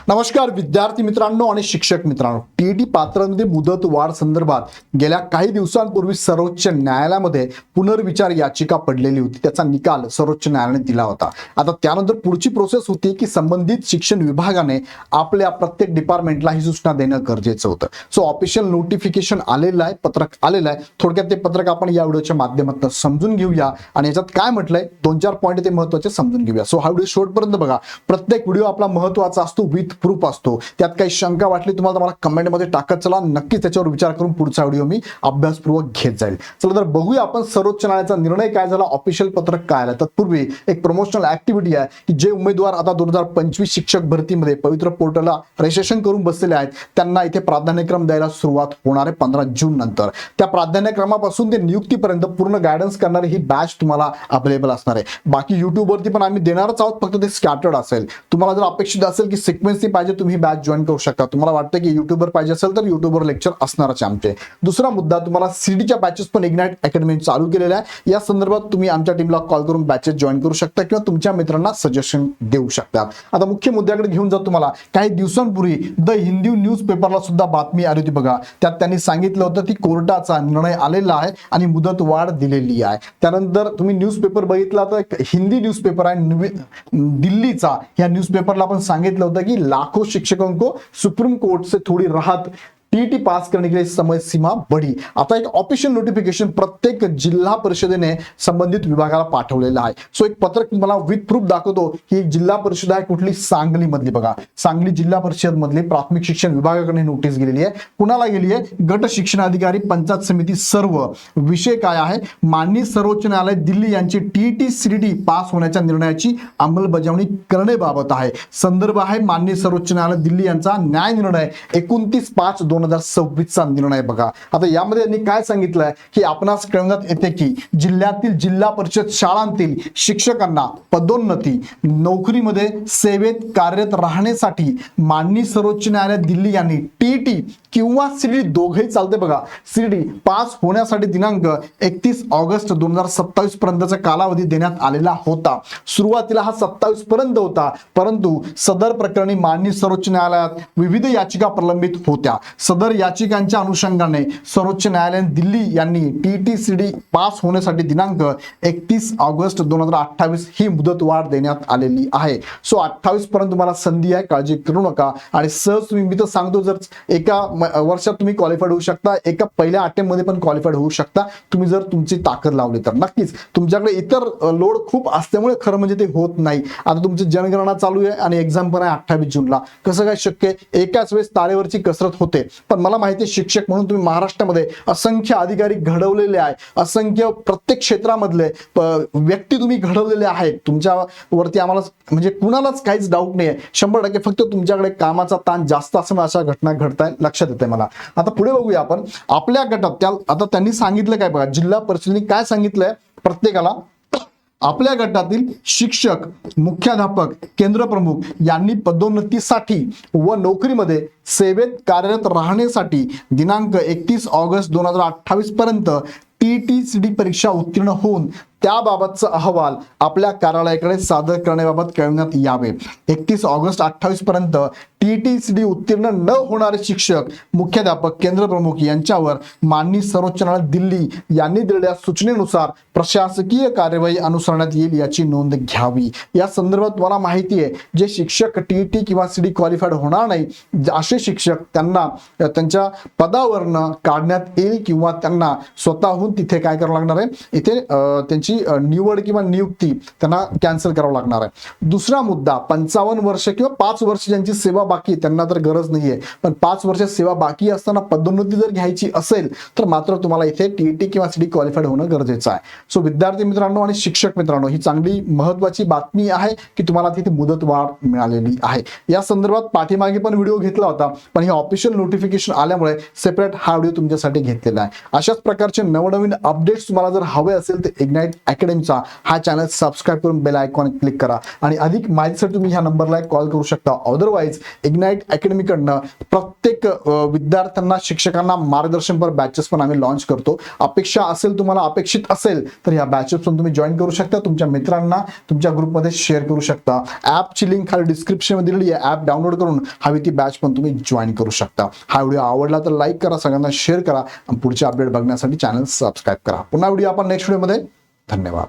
नमस्कार विद्यार्थी मित्रांनो आणि शिक्षक मित्रांनो, टीईटी पात्रतेमध्ये मुदत वाढ संदर्भात गेल्या काही दिवसांपूर्वी सर्वोच्च न्यायालयामध्ये पुनर्विचार याचिका पडलेली होती. त्याचा निकाल सर्वोच्च न्यायालयाने दिला होता. आता त्यानंतर पुढची प्रोसेस होती की संबंधित शिक्षण विभागाने आपल्या प्रत्येक डिपार्टमेंटला ही सूचना देणं गरजेचं होतं. सो ऑफिशियल नोटिफिकेशन आलेलं आहे, पत्रक आलेलं आहे. थोडक्यात ते पत्रक आपण या व्हिडिओच्या माध्यमातून समजून घेऊया आणि याच्यात काय म्हटलंय 2-4 पॉईंट ते महत्त्वाचे समजून घेऊया. सो हा व्हिडिओ शेवटपर्यंत बघा. प्रत्येक व्हिडिओ आपला महत्त्वाचा असतो, विथ प्रूफ असतो. त्यात काही शंका वाटली तुम्हाला तर मला कमेंटमध्ये टाकत चला, नक्कीच त्याच्यावर विचार करून पुढचा व्हिडिओ मी अभ्यासपूर्वक घेत जाईल. चला तर बघूया आपण सर्वोच्च न्यायालयाचा निर्णय काय झाला, ऑफिशियल पत्रक काय आलं. तत्पूर्वी एक प्रमोशनल ऍक्टिव्हिटी आहे की जे उमेदवार आता 2025 शिक्षक भरतीमध्ये पवित्र पोर्टलला रजिस्ट्रेशन करून बसलेले आहेत त्यांना इथे प्राधान्यक्रम द्यायला सुरुवात होणार आहे 15 जून नंतर. त्या प्राधान्यक्रमापासून ते नियुक्तीपर्यंत पूर्ण गायडन्स करणारी ही बॅच तुम्हाला अवेलेबल असणार आहे. बाकी युट्यूबवरती पण आम्ही देणारच आहोत, फक्त ते स्कॅटर्ड असेल. तुम्हाला जर अपेक्षित असेल की सिक्वेन्सली पाहिजे तुम्ही बॅच जॉईन करू शकता. तुम्हाला वाटतं की युट्यूबवर पाहिजे असेल तर युट्यूबवर लेक्चर असणारच आमचे. दुसरा मुद्दा, तुम्हाला सीडीच्या बॅचेस पण इग्नाइट अकॅडमी चालू केलेल्या आहे. या संदर्भात तुम्ही आमच्या टीमला कॉल करून बॅचेस जॉईन करू शकता किंवा तुमच्या मित्रांना सजेशन देऊ शकता. आता मुख्य मुद्द्याकडे घेऊन जातो. तुम्हाला काही दिवसांपूर्वी द हिंदू न्यूज पेपरला सुद्धा बातमी आली होती बघा. त्यात त्यांनी सांगितलं होतं की कोर्टाचा निर्णय आलेला आहे आणि मुदत वाढ दिलेली आहे. त्यानंतर तुम्ही न्यूज पेपर बघितला तर हिंदी न्यूज पेपर आहे दिल्लीचा. या न्यूज पेपरला पण सांगितलं होतं की लाखों शिक्षकों को सुप्रीम कोर्ट से थोड़ी राहत, टीईटी पास करने के लिए समय सीमा बढ़ी. आता एक ऑफिशियल नोटिफिकेशन प्रत्येक जिल्हा परिषदेने संबंधित विभागाला पाठवलेलं आहे. सो एक पत्रक मला विथ प्रूफ दाखवतो की जिल्हा परिषद आहे कुठली, सांगली मधली बघा. सांगली जिल्हा परिषद मधली प्राथमिक शिक्षण विभागाकडे नोटीस गेलेली आहे. कुणाला गेली आहे? गट शिक्षणाधिकारी, पंचायत समिती, सर्व. विषय काय आहे? माननीय सर्वोच्च न्यायालय दिल्ली यांची टीईटी सीडीटी पास होण्याच्या निर्णयाची अंमलबजावणी करण्याबाबत आहे. संदर्भ आहे माननीय सर्वोच्च न्यायालय दिल्ली यांचा न्याय निर्णय 29/5/2026 चा निर्णय बघा. आता यामध्ये त्यांनी काय सांगितलंय की आपणास कळवण्यात येते की जिल्ह्यातील जिल्हा परिषद शाळांतील शिक्षकांना पदोन्नती, नोकरीमध्ये सेवेत कार्यरत राहण्यासाठी माननीय सर्वोच्च न्यायालय दिल्ली यांनी टीईटी किंवा सीडीटी दोघेही चालते बघा. सीडीटी पास होण्यासाठी दिनांक 31 ऑगस्ट 2027 पर्यंतचा कालावधी देण्यात आलेला होता. सुरुवातीला हा 27 पर्यंत होता, परंतु सदर प्रकरणी माननीय सर्वोच्च न्यायालयात विविध याचिका प्रलंबित होत्या. सदर याचिकांच्या अनुषंगाने सर्वोच्च न्यायालय दिल्ली यांनी टीईटी सीडीटी पास होण्यासाठी दिनांक 31 ऑगस्ट 2028 ही मुदत वाढ देण्यात आलेली आहे. सो 28 पर्यंत तुम्हाला संधी आहे, काळजी करू नका. आणि सहज तुम्ही, मी तर सांगतो, जर एका वर्षात तुम्ही क्वालिफाईड होऊ शकता, एका पहिल्या अटेम्प्ट मध्ये पण क्वालिफाईड होऊ शकता तुम्ही जर तुमची ताकद लावली तर. नक्कीच तुमच्याकडे इतर लोड खूप असल्यामुळे खरं म्हणजे ते होत नाही. आता तुमची जनगणना चालू आहे आणि एक्झाम पण आहे 28 जूनला. कसं काय शक्य आहे? एकाच वेळेस तारेवरची कसरत होते. पण मला माहिती आहे शिक्षक म्हणून तुम्ही महाराष्ट्रामध्ये असंख्य अधिकारी घडवलेले आहे, असंख्य प्रत्येक क्षेत्रामधले व्यक्ती तुम्ही घडवलेले आहेत. तुमच्यावरती आम्हाला म्हणजे कुणालाच काहीच डाऊट नाही आहे. 100% फक्त तुमच्याकडे कामाचा ताण जास्त असल्यामुळे अशा घटना घडताय, लक्षात येते मला. आता पुढे बघूया आपण आपल्या गटात. आता त्यांनी सांगितलं काय बघा, जिल्हा परिषदेने काय सांगितलंय प्रत्येकाला. आपल्या गटातील शिक्षक, मुख्याध्यापक, केंद्र प्रमुख यांनी पदोन्नतीसाठी व नोकरीमध्ये सेवेत कार्यरत राहण्यासाठी दिनांक 31 ऑगस्ट 2028 पर्यंत टीईटी सीडीटी परीक्षा उत्तीर्ण होऊन त्याबाबतचा अहवाल आपल्या कार्यालयाकडे सादर करण्याबाबत कळवण्यात यावे. 31 ऑगस्ट 28 पर्यंत टीईटी सीडीटी उत्तीर्ण न होणारे शिक्षक, मुख्याध्यापक, केंद्र प्रमुख यांच्यावर माननीय सर्वोच्च न्यायालय दिल्ली यांनी दिलेल्या सूचनेनुसार प्रशासकीय कार्यवाही अनुसरण्यात येईल याची नोंद घ्यावी. या संदर्भात तुम्हाला माहिती आहे, जे शिक्षक टीईटी किंवा सीडीटी क्वालिफाईड होणार नाही असे शिक्षक त्यांना त्यांच्या पदावरनं काढण्यात येईल किंवा त्यांना स्वतःहून तिथे काय करावं लागणार आहे, इथे त्यांची निवड किंवा नियुक्ती त्यांना कॅन्सल करावं लागणार आहे. दुसरा मुद्दा, 55 वर्ष किंवा 5 वर्ष ज्यांची सेवा बाकी, त्यांना तर गरज नाहीये, पण 5 वर्ष सेवा बाकी असताना पदोन्नती जर घ्यायची असेल तर मात्र तुम्हाला इथे टीईटी किंवा सीडीटी क्वालिफाईड होणं गरजेचं आहे. सो विद्यार्थी मित्रांनो आणि शिक्षक मित्रांनो, ही चांगली महत्वाची बातमी आहे की तुम्हाला तिथे मुदत वाढ मिळालेली आहे. या संदर्भात पाठीमागे पण व्हिडिओ घेतला होता, पण हे ऑफिशियल नोटिफिकेशन आल्यामुळे सेपरेट हा व्हिडिओ तुमच्यासाठी घेतलेला आहे. अशाच प्रकारचे नवनवीन अपडेट्स तुम्हाला जर हवे असेल तर इग्नाइट अकॅडमीचा हा चॅनल सबस्क्राईब करून बेल आयकॉन क्लिक करा आणि अधिक माहितीसाठी तुम्ही ह्या नंबरला कॉल करू शकता. अदरवाईज इग्नाइट अकॅडमीकडनं प्रत्येक विद्यार्थ्यांना शिक्षकांना मार्गदर्शनपर बॅचेस पण आम्ही लॉन्च करतो. अपेक्षा असेल तुम्हाला अपेक्षित असेल तर या बॅचेस पण तुम्ही जॉईन करू शकता. तुमच्या मित्रांना तुमच्या ग्रुपमध्ये शेअर करू शकता. ॲपची लिंक खाली डिस्क्रिप्शनमध्ये दिलेली आहे. ॲप डाउनलोड करून हवी ती बॅच पण तुम्ही जॉईन करू शकता. हा व्हिडिओ आवडला तर लाईक करा, सगळ्यांना शेअर करा आणि पुढचे अपडेट बघण्यासाठी चॅनल सबस्क्राईब करा. पुन्हा व्हिडिओ आपण नेक्स्ट व्हिडिओमध्ये. धन्यवाद.